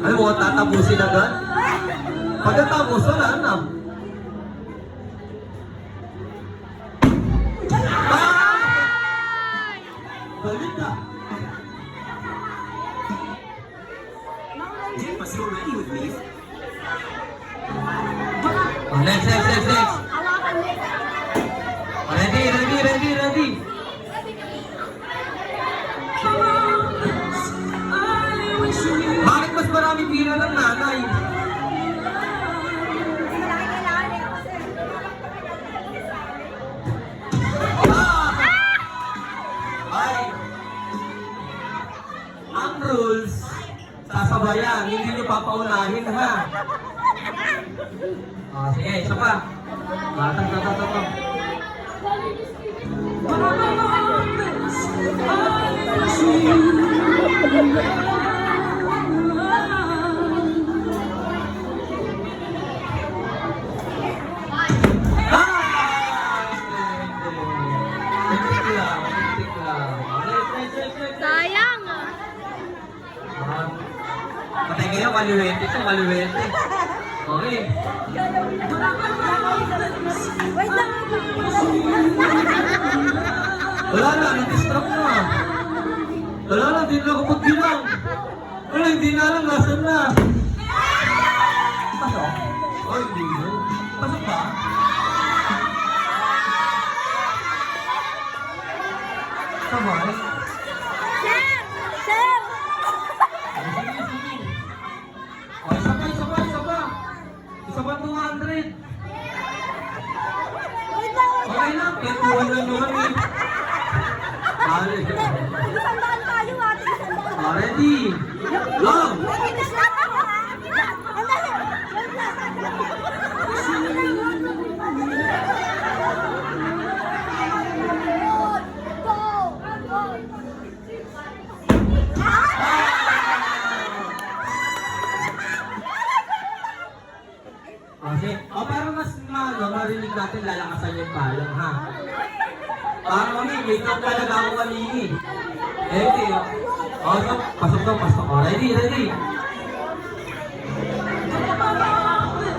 Ay, mo tatapusin agad? Pagkatapos, wala na. Balik ka. Was you ready with me? Oh, next. Ready. Bakit mas marami pira ng nanay? Ay! Ang rules, sasabayan, hindi nyo papaunahin, ha? Sige, isa pa. Tatang. Sayang! Patay kayo, kaliwete ito, kaliwete. Okay. Wait lang! Wala na, nag-distract na. Wala na, di na kapag bilang. Wala, hindi na alam, nasan na. Pasok? Ay, hindi na. Pasok ba? Sabay? Sir! Sige. O, isa pa. Isa pa 200. Wait lang! Okay lang, kwentuhan lang naman eh. Bale. Isandaan tayo, ate! Isandaan! Ready? Go! Okay. Para mas marinig natin, lalakasan yung palang, ha? Para may ikaw talaga ako kanini. Okay. Pasok. Ready?